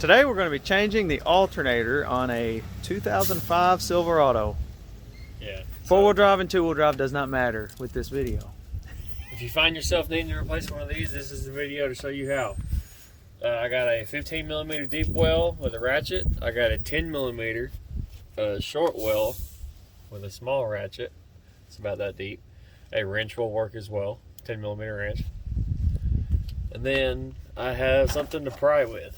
Today we're going to be changing the alternator on a 2005 Silverado. Yeah. Four-wheel drive and two-wheel drive does not matter with this video. If you find yourself needing to replace one of these, this is the video to show you how. I got a 15mm deep well with a ratchet. I got a 10mm short well with a small ratchet. It's about that deep. A wrench will work as well, 10mm wrench. And then I have something to pry with.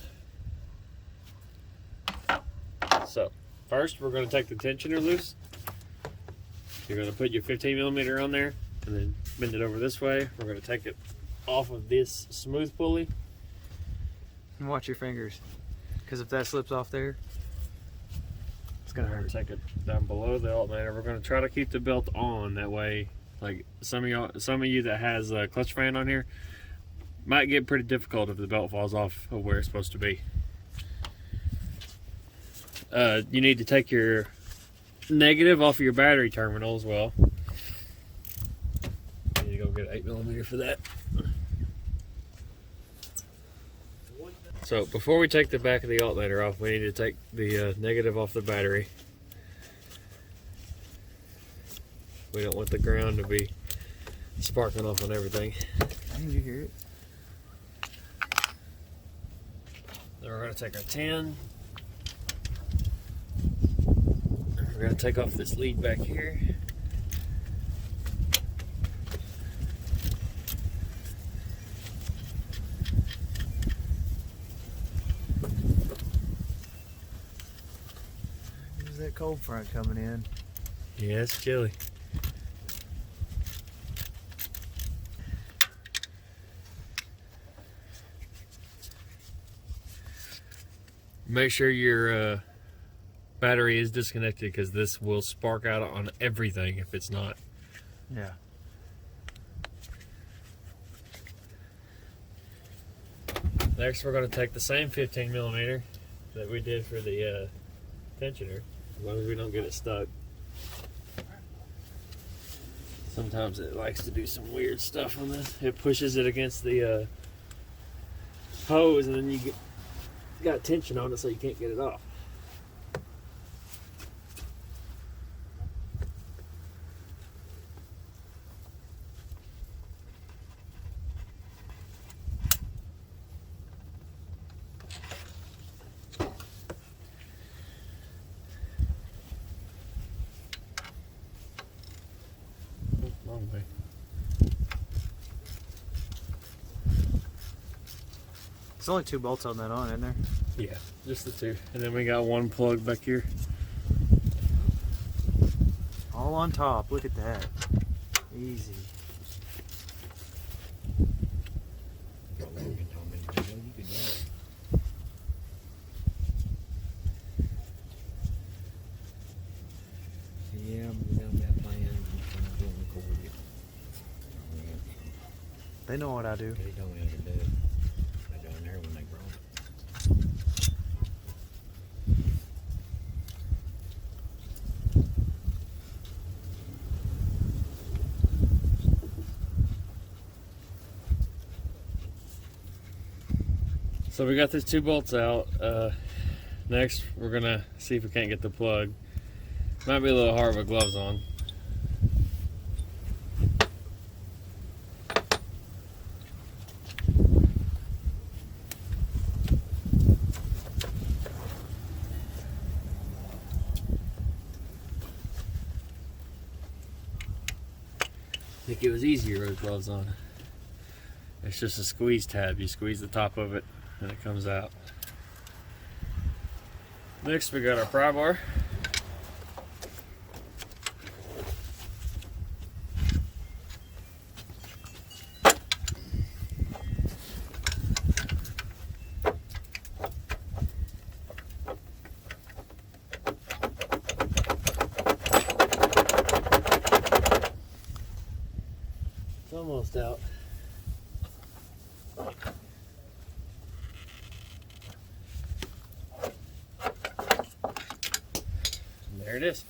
So, first we're going to take the tensioner loose. You're going to put your 15mm on there and then bend it over this way. We're going to take it off of this smooth pulley. And watch your fingers, because if that slips off there, it's going to hurt. Take it down below the alternator. We're going to try to keep the belt on, that way, like some of you that has a clutch fan on here, might get pretty difficult if the belt falls off of where it's supposed to be. You need to take your negative off of your battery terminal as well. You need to go get an 8mm for that. So before we take the back of the alternator off, we need to take the negative off the battery. We don't want the ground to be sparking off on everything. Did you hear it? Then we're going to take our 10. We're going to take off this lead back here. There's that cold front coming in. Yeah, it's chilly. Make sure your battery is disconnected, because this will spark out on everything if it's not. Yeah. Next, we're going to take the same 15mm that we did for the tensioner, as long as we don't get it stuck. Sometimes it likes to do some weird stuff on this. It pushes it against the hose, and then you got tension on it, so you can't get it off. Long way. There's only two bolts on that on, isn't there? Yeah, just the two. And then we got one plug back here. All on top. Look at that. Easy. Yeah, we got that plan. They know what I do. They don't ever do it. They're down there when they grow. So we got these two bolts out. Next, we're gonna see if we can't get the plug. Might be a little hard with gloves on. I think it was easier with gloves on. It's just a squeeze tab. You squeeze the top of it and it comes out. Next, we got our pry bar. It's almost out. There it is.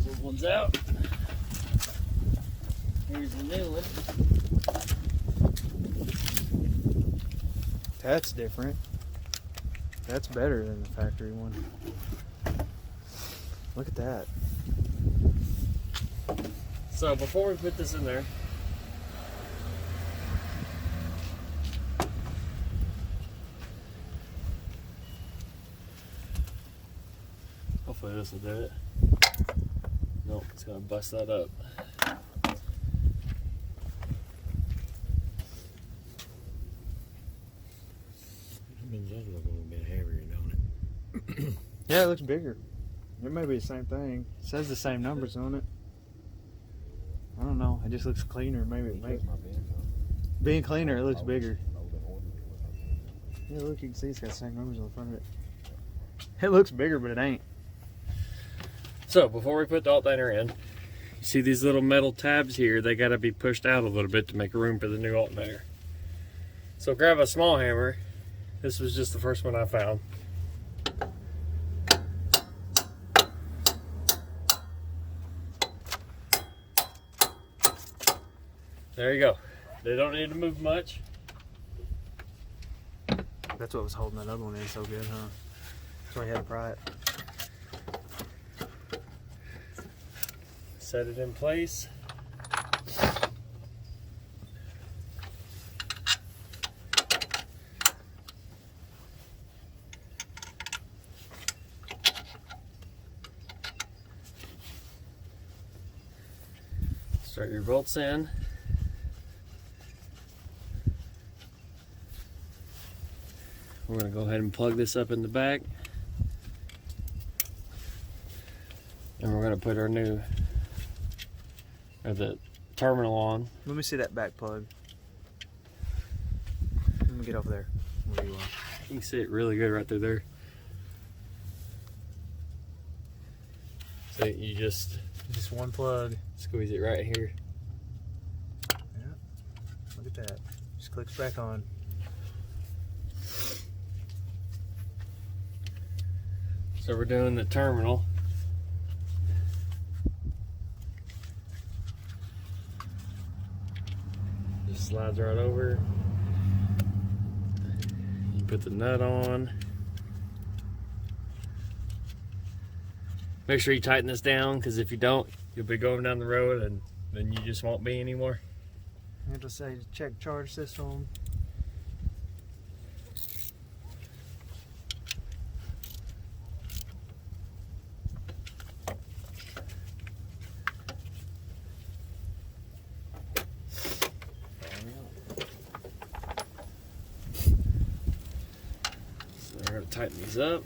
This one's out. Here's the new one. That's different. That's better than the factory one. Look at that. So before we put this in there, hopefully this will do it. Nope, it's gonna bust that up. It does look a little bit heavier, don't it? Yeah, it looks bigger. It may be the same thing. It says the same numbers on it. I don't know. It just looks cleaner. Maybe it makes being cleaner. It looks bigger. Yeah, look, you can see it's got the same numbers on the front of it. It looks bigger, but it ain't. So before we put the alternator in, you see these little metal tabs here, they gotta be pushed out a little bit to make room for the new alternator. So grab a small hammer. This was just the first one I found. There you go. They don't need to move much. That's what was holding that other one in so good, huh? That's why you had to pry it. Set it in place. Start your bolts in. We're going to go ahead and plug this up in the back. And we're going to put our new, or the terminal on. Let me see that back plug. Let me get over there. Where you are. You can see it really good right through there. So you just one plug. squeeze it right here. Yeah. Look at that. Just clicks back on. So we're doing the terminal. Just slides right over. You put the nut on. Make sure you tighten this down, because if you don't, you'll be going down the road and then you just won't be anymore. It'll say check charge system. So we're going to tighten these up.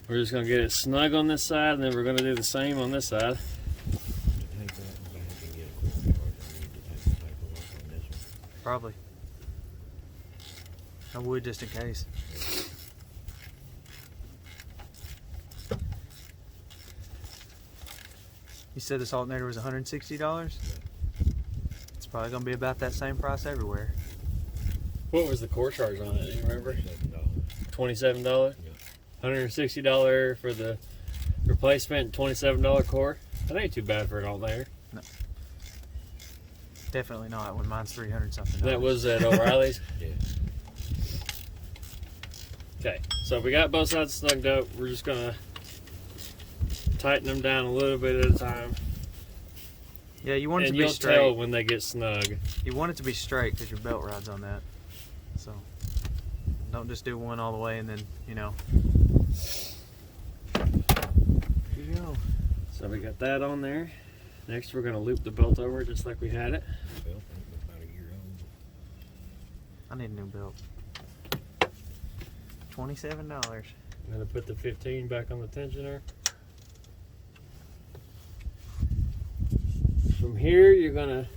We're just going to get it snug on this side, and then we're going to do the same on this side. Probably. I would, just in case. You said this alternator was $160? It's probably going to be about that same price everywhere. What was the core charge on it? Do you remember? $27? $160 for the replacement, $27 core. That ain't too bad for an alternator. No. Definitely not when mine's 300 something. That was at O'Reilly's? Yeah. Okay, so we got both sides snugged up. We're just gonna tighten them down a little bit at a time. Yeah, you want it And to be you'll straight. tell when they get snug. You want it to be straight because your belt rides on that. So don't just do one all the way and then, you know. Here you go. So we got that on there. Next we're gonna loop the belt over just like we had it. Belt ain't about a year old. I need a new belt. $27. I'm gonna put the 15 back on the tensioner. From here, you're gonna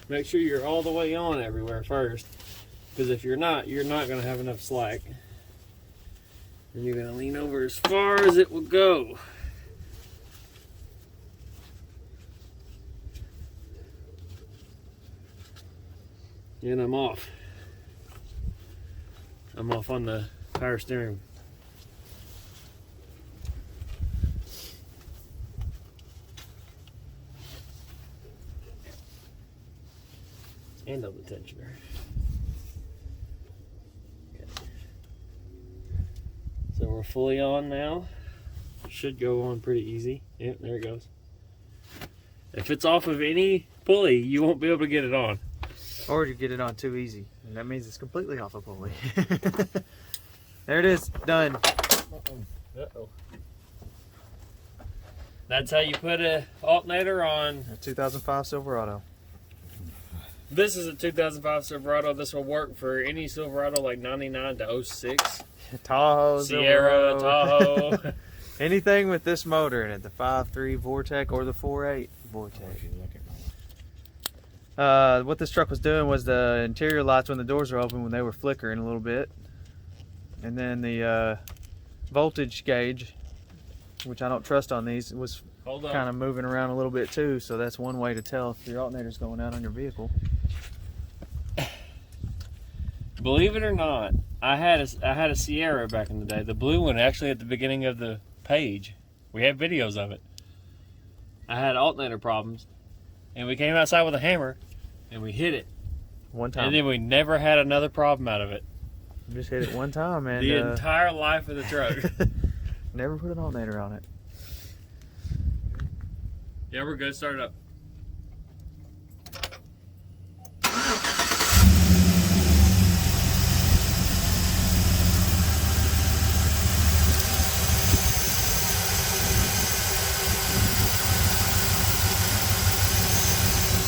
make sure you're all the way on everywhere first, because if you're not gonna have enough slack. And you're gonna lean over as far as it will go. And I'm off. I'm off on the power steering. And double tensioner. Okay. So we're fully on now. Should go on pretty easy. Yep, there it goes. If it's off of any pulley, you won't be able to get it on. Or you get it on too easy, and that means it's completely off a pulley. There it is, done. Uh-oh. That's how you put a alternator on. A 2005 Silverado. This is a 2005 Silverado. This will work for any Silverado like 99 to 06. Tahoe, Sierra, Silverado. Tahoe. Anything with this motor in it, the 5.3 Vortec or the 4.8 Vortec. What this truck was doing was the interior lights when the doors were open, when they were flickering a little bit. And then the voltage gauge, which I don't trust on these, was kind of moving around a little bit too. So that's one way to tell if your alternator's going out on your vehicle. Believe it or not, I had a Sierra back in the day. The blue one actually at the beginning of the page. We have videos of it. I had alternator problems, and we came outside with a hammer, and we hit it. One time. And then we never had another problem out of it. You just hit it one time, and The entire life of the truck. never put an alternator on it. Yeah, we're good. Start it up.